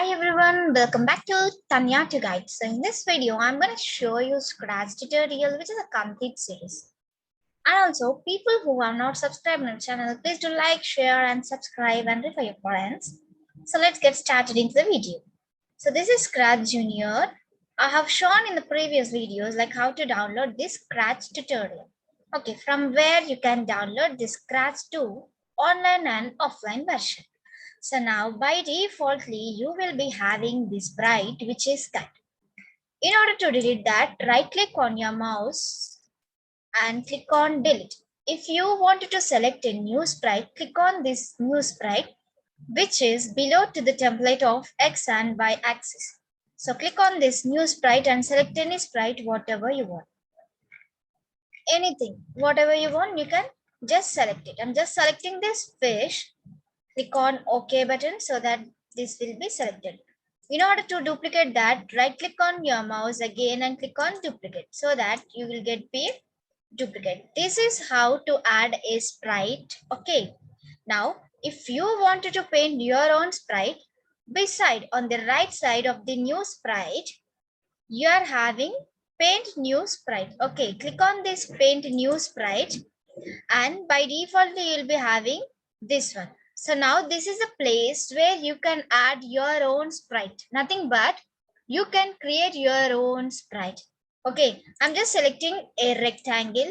Hi everyone, welcome back to Tanya to Guide. So in this video, I'm going to show you Scratch tutorial, which is a complete series. And also, people who are not subscribed to the channel, please do like, share and subscribe and refer your friends. So let's get started into the video. So this is Scratch Junior. I have shown in the previous videos like how to download this Scratch tutorial. Okay, from where you can download this Scratch 2 online and offline version. So now by defaultly, you will be having this sprite which is cut. In order to delete that, right click on your mouse and click on delete. If you wanted to select a new sprite, click on this new sprite which is below to the template of X and Y axis. So click on this new sprite and select any sprite, whatever you want. Anything, whatever you want, you can just select it. I'm just selecting this fish. Click on OK button so that this will be selected. In order to duplicate that, right click on your mouse again and click on duplicate so that you will get the duplicate. This is how to add a sprite. Okay. Now, if you wanted to paint your own sprite, beside on the right side of the new sprite, you are having paint new sprite. Okay. Click on this paint new sprite and by default you will be having this one. So now this is a place where you can add your own sprite. Nothing but you can create your own sprite. Okay, I'm just selecting a rectangle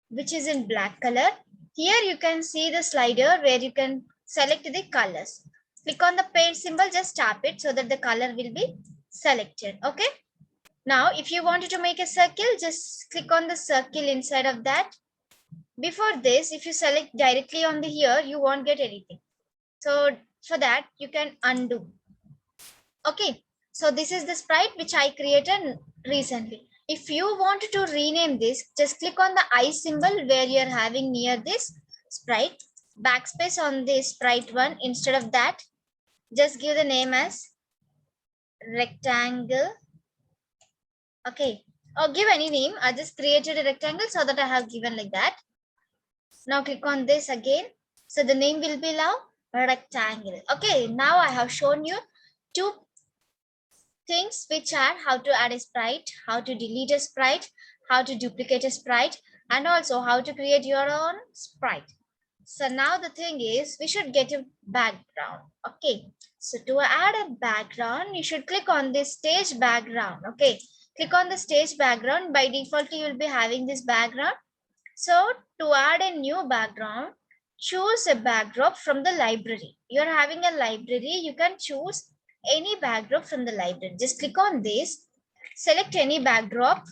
which is in black color. Here you can see the slider where you can select the colors. Click on the paint symbol, just tap it so that the color will be selected. Okay. Now if you wanted to make a circle, just click on the circle inside of that. Before this, if you select directly on the here, you won't get anything. So for that, you can undo. Okay. So this is the sprite which I created recently. If you want to rename this, just click on the I symbol where you're having near this sprite. Backspace on this sprite one. Instead of that, just give the name as rectangle. Okay. Or give any name. I just created a rectangle so that I have given like that. Now click on this again. So the name will be now rectangle. Okay, now I have shown you two things which are how to add a sprite, how to delete a sprite, how to duplicate a sprite, and also how to create your own sprite. So now the thing is we should get a background. Okay, so to add a background, you should click on this stage background. Okay, click on the stage background. By default, you will be having this background. So to add a new background, choose a backdrop from the library. You're having a library, you can choose any backdrop from the library. Just click on this, select any backdrop,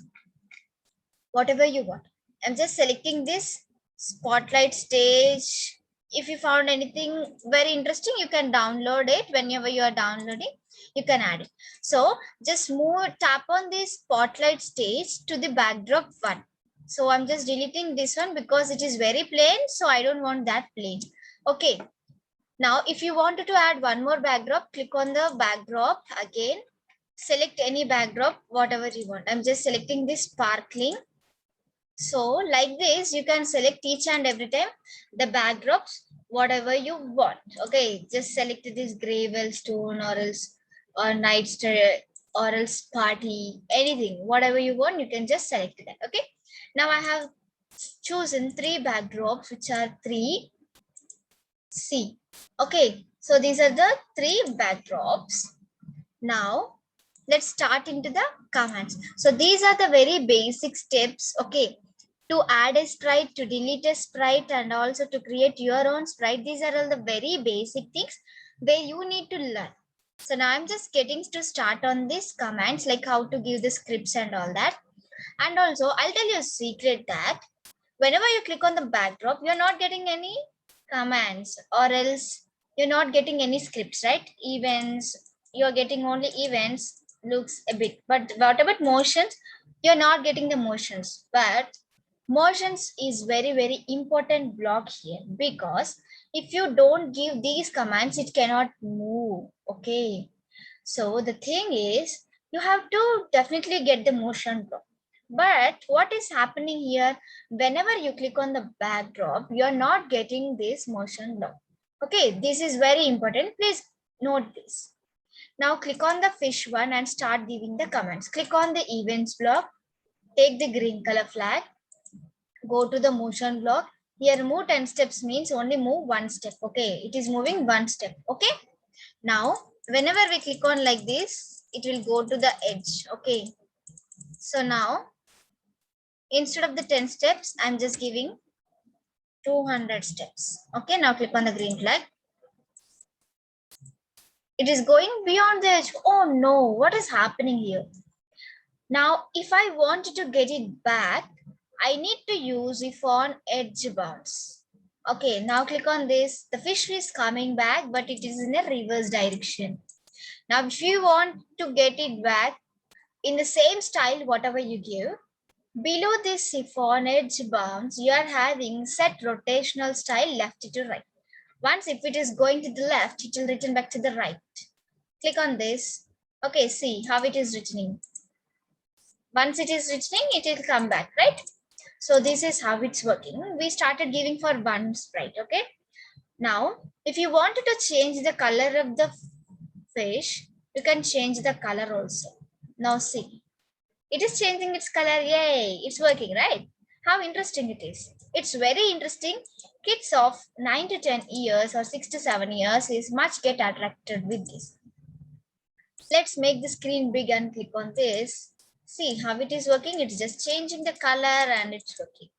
whatever you want. I'm just selecting this spotlight stage. If you found anything very interesting, you can download it. Whenever you are downloading, you can add it. So just tap on this spotlight stage to the backdrop one. So I'm just deleting this one because it is very plain. So I don't want that plain. Okay. Now, if you wanted to add one more backdrop, click on the backdrop again. Select any backdrop, whatever you want. I'm just selecting this sparkling. So like this, you can select each and every time the backdrops, whatever you want. Okay, just select this gravel stone or else or night star or else party, anything, whatever you want, you can just select that. Okay. Now I have chosen three backdrops, which are 3C. Okay, so these are the three backdrops. Now let's start into the commands. So these are the very basic steps. Okay, to add a sprite, to delete a sprite, and also to create your own sprite. These are all the very basic things where you need to learn. So now I'm just getting to start on these commands, like how to give the scripts and all that. And also I'll tell you a secret that whenever you click on the backdrop, you're not getting any commands or else you're not getting any scripts, right? Events, you're getting only events, looks a bit, but what about motions? You're not getting the motions, but motions is very important block here, because if you don't give these commands, it cannot move. Okay, so the thing is you have to definitely get the motion block. But what is happening here, whenever you click on the backdrop, you're not getting this motion block. Okay, this is very important, please note this. Now click on the fish one and start giving the commands. Click on the events block, take the green color flag, go to the motion block. Here move 10 steps means only move one step. Okay, it is moving one step. Okay, now whenever we click on like this, it will go to the edge. Okay, so now instead of the 10 steps, I'm just giving 200 steps. Okay, now click on the green flag. It is going beyond the edge. Oh no, what is happening here? Now, if I want to get it back, I need to use if on edge bounce. Okay, now click on this. The fish is coming back, but it is in a reverse direction. Now, if you want to get it back in the same style, whatever you give, below this if on edge bounce, you are having set rotational style left to right. Once if it is going to the left, it will return back to the right. Click on this. Okay, see how it is returning. Once it is returning, it will come back, right? So this is how it's working. We started giving for one sprite, okay? Now, if you wanted to change the color of the fish, you can change the color also. Now see, it is changing its color. Yay, it's working, right? How interesting it is. It's very interesting. Kids of 9 to 10 years or 6 to 7 years is much get attracted with this. Let's make the screen big and click on this. See how it is working. It's just changing the color and it's working.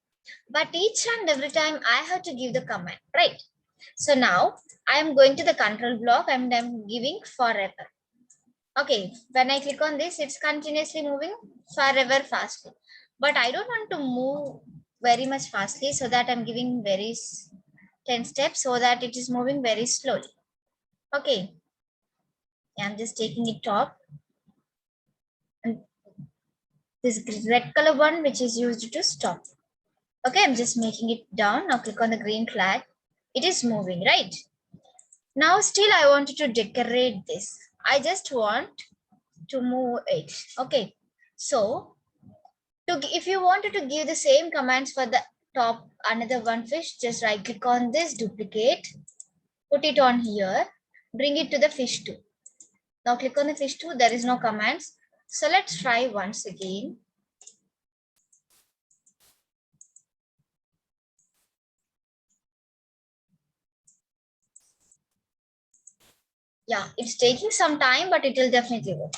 But each and every time I have to give the command, right? So now I am going to the control block and I'm giving forever. Okay, when I click on this, it's continuously moving forever fastly. But I don't want to move very much fastly, so that I'm giving very 10 steps so that it is moving very slowly. Okay, I'm just taking it top. And this red color one, which is used to stop. Okay, I'm just making it down. Now click on the green flag. It is moving, right? Now still I wanted to decorate this. I just want to move it. Okay, so if you wanted to give the same commands for the top another one fish, just right click on this, duplicate, put it on here, bring it to the fish 2. Now click on the fish 2. There is no commands. So let's try once again. Yeah, it's taking some time, but it will definitely work.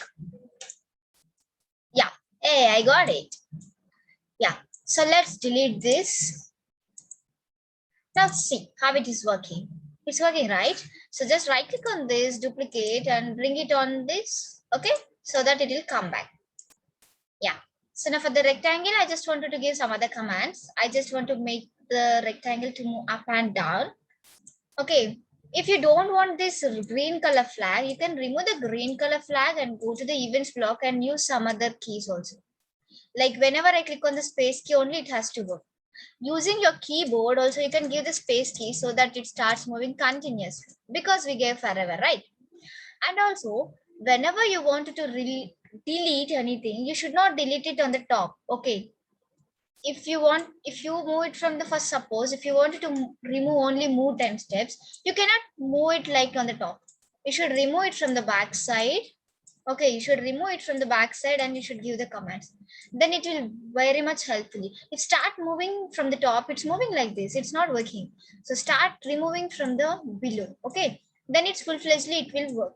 Yeah, hey, I got it. Yeah, so let's delete this. Now see how it is working. It's working, right? So just right click on this, duplicate and bring it on this. Okay, so that it will come back. Yeah. So now for the rectangle, I just wanted to give some other commands. I just want to make the rectangle to move up and down. Okay. If you don't want this green color flag, you can remove the green color flag and go to the events block and use some other keys also. Like whenever I click on the space key only, it has to work. Using your keyboard also, you can give the space key so that it starts moving continuously, because we gave forever, right? And also, whenever you wanted to delete anything, you should not delete it on the top. Okay, if you move it from the first, suppose if you wanted to remove only move 10 steps, you cannot move it like on the top. You should remove it from the back side. Okay, you should remove it from the back side and you should give the commands. Then it will very much helpful. If start moving from the top, it's moving like this, it's not working. So start removing from the below. Okay, then it's full-fledgedly it will work.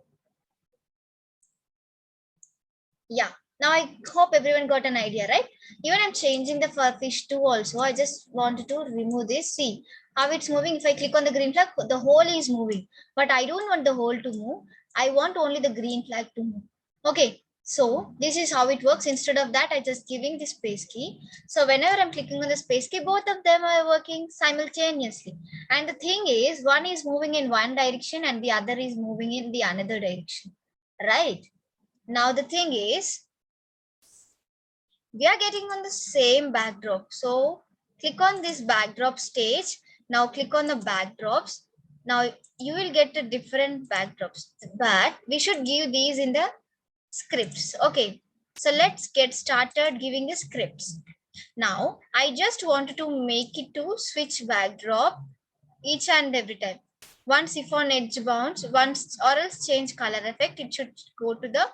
Yeah, now I hope everyone got an idea, right? Even I'm changing the fish too also. I just wanted to remove this. See how it's moving. If I click on the green flag, the whole is moving, but I don't want the whole to move. I want only the green flag to move. Okay, so this is how it works. Instead of that, I just giving the space key. So whenever I'm clicking on the space key, both of them are working simultaneously. And the thing is, one is moving in one direction and the other is moving in the another direction, right? Now the thing is, we are getting on the same backdrop. So click on this backdrop stage. Now click on the backdrops. Now you will get the different backdrops, but we should give these in the scripts. Okay, so let's get started giving the scripts. Now I just wanted to make it to switch backdrop each and every time. Once if on edge bounce, once or else change color effect, it should go to the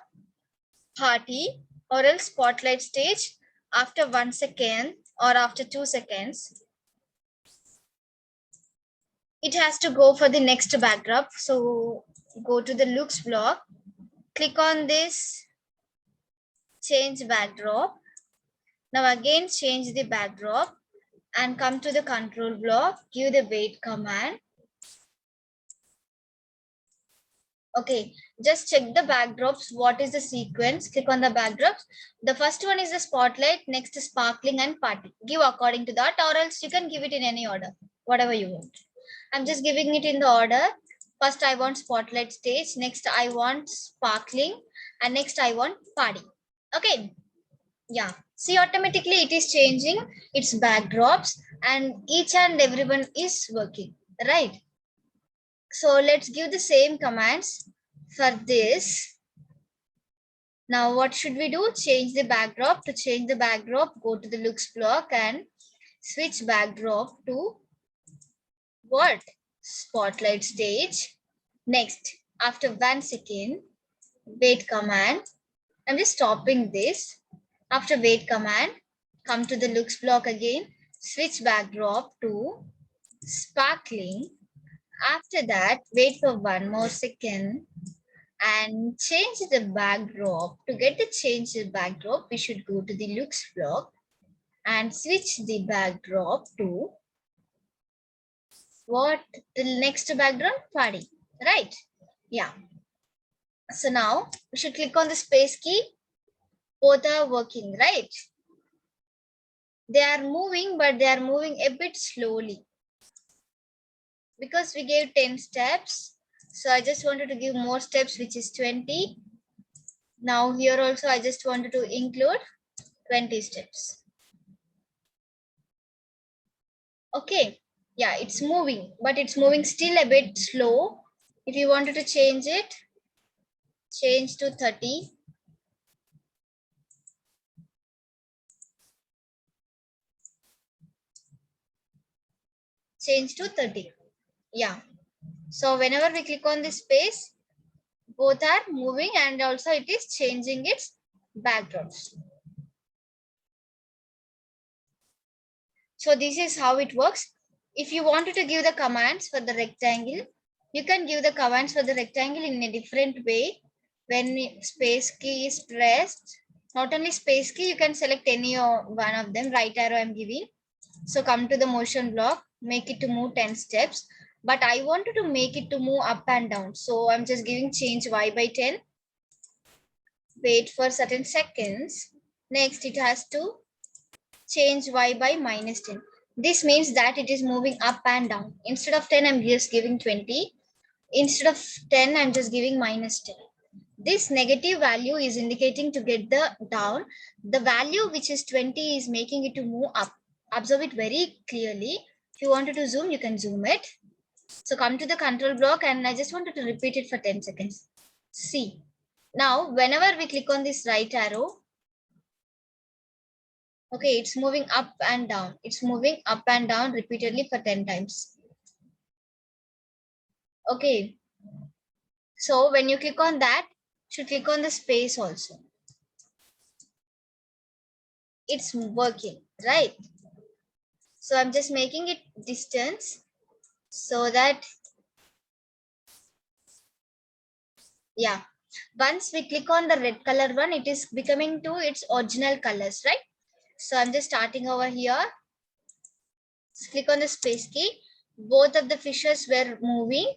party or else spotlight stage after 1 second or after 2 seconds. It has to go for the next backdrop. So go to the looks block, click on this change backdrop. Now again change the backdrop and come to the control block, give the wait command. Okay, just check the backdrops. What is the sequence? Click on the backdrops. The first one is the spotlight, next is sparkling and party. Give according to that, or else you can give it in any order, whatever you want. I'm just giving it in the order. First I want spotlight stage, next I want sparkling, and next I want party. Okay, yeah. See, automatically it is changing its backdrops and each and everyone is working, right? So let's give the same commands for this. Now what should we do? Change the backdrop. To change the backdrop, go to the looks block and switch backdrop to what? Spotlight stage. Next, after 1 second, wait command. I'm just stopping this. After wait command, come to the looks block again, switch backdrop to sparkling. After that, wait for 1 more second and change the backdrop. To get the change the backdrop, we should go to the looks block and switch the backdrop to what? The next backdrop? Party, right? Yeah. So now we should click on the space key. Both are working, right? They are moving, but they are moving a bit slowly because we gave 10 steps. So I just wanted to give more steps, which is 20. Now here also I just wanted to include 20 steps. Okay, yeah, it's moving, but it's moving still a bit slow. If you wanted to change it, change to 30. Change to 30. Yeah. So whenever we click on this space, both are moving and also it is changing its backdrops. So this is how it works. If you wanted to give the commands for the rectangle, you can give the commands for the rectangle in a different way. When space key is pressed, not only space key, you can select any one of them. Right arrow I'm giving. So come to the motion block, make it to move 10 steps. But I wanted to make it to move up and down. So I'm just giving change y by 10. Wait for certain seconds. Next, it has to change y by minus 10. This means that it is moving up and down. Instead of 10, I'm just giving 20. Instead of 10, I'm just giving minus 10. This negative value is indicating to get the down. The value which is 20 is making it to move up. Observe it very clearly. If you wanted to zoom, you can zoom it. So come to the control block and I just wanted to repeat it for 10 seconds. See. Now, whenever we click on this right arrow, okay, it's moving up and down. It's moving up and down repeatedly for 10 times. Okay. So when you click on that, you should click on the space also. It's working, right? So I'm just making it distance so that, yeah. Once we click on the red color one, it is becoming to its original colors, right? So I'm just starting over here. Click on the space key. Both of the fishes were moving.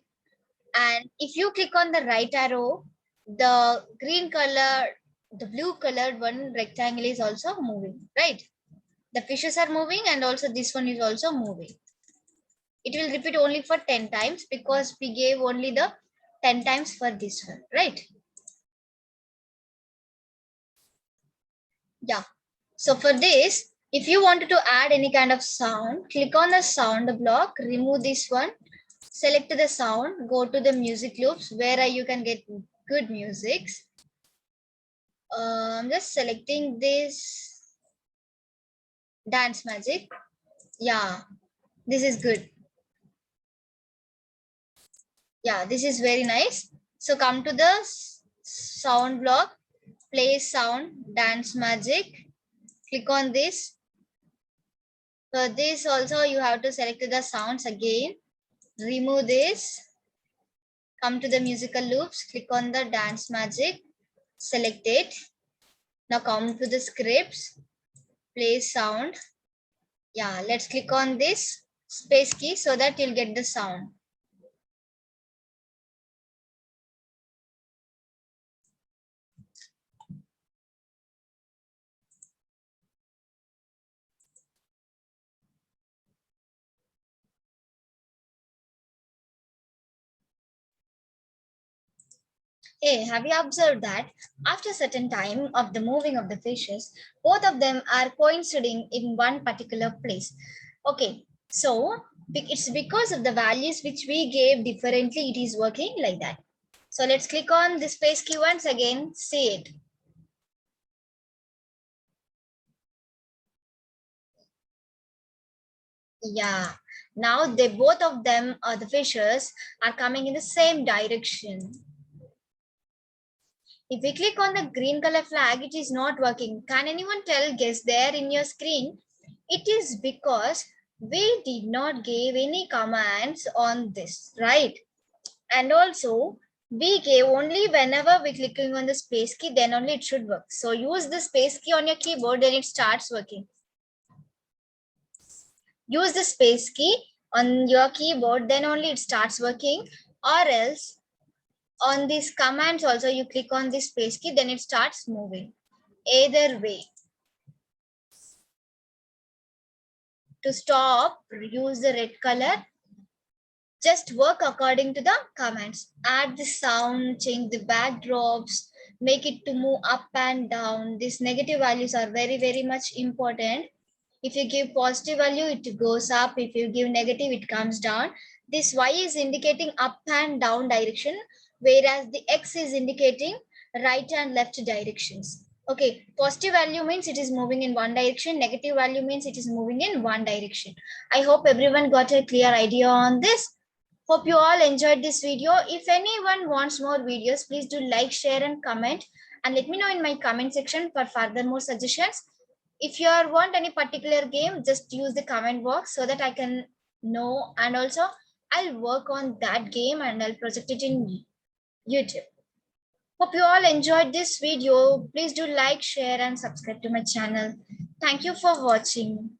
And if you click on the right arrow, the green color, the blue colored one rectangle is also moving, right? The fishes are moving and also this one is also moving. It will repeat only for 10 times because we gave only the 10 times for this one, right? Yeah. So for this, if you wanted to add any kind of sound, click on the sound block, remove this one, select the sound, go to the music loops where you can get good musics. I'm just selecting this dance magic. Yeah, this is good. Yeah, this is very nice. So come to the sound block, play sound, dance magic. Click on this. For this also you have to select the sounds again. Remove this. Come to the musical loops. Click on the dance magic. Select it. Now come to the scripts. Play sound. Yeah, let's click on this space key so that you'll get the sound. Hey, have you observed that after a certain time of the moving of the fishes, both of them are coinciding in one particular place? Okay, so it's because of the values which we gave differently, it is working like that. So let's click on the space key once again, see it. Yeah, now they both of them, the fishes, are coming in the same direction. If we click on the green color flag, it is not working. Can anyone tell, guess there in your screen? It is because we did not give any commands on this, right? And also, we gave only whenever we clicking on the space key, then only it should work. So use the space key on your keyboard, then it starts working. Use the space key on your keyboard, then only it starts working, or else on these commands also you click on the space key, then it starts moving. Either way. To stop, use the red color. Just work according to the commands. Add the sound, change the backdrops, make it to move up and down. These negative values are very, very much important. If you give positive value, it goes up. If you give negative, it comes down. This Y is indicating up and down direction, whereas the X is indicating right and left directions. Okay, positive value means it is moving in one direction. Negative value means it is moving in one direction. I hope everyone got a clear idea on this. Hope you all enjoyed this video. If anyone wants more videos, please do like, share and comment. And let me know in my comment section for further more suggestions. If you want any particular game, just use the comment box so that I can know. And also, I'll work on that game and I'll project it in YouTube. Hope you all enjoyed this video. Please do like, share and subscribe to my channel. Thank you for watching.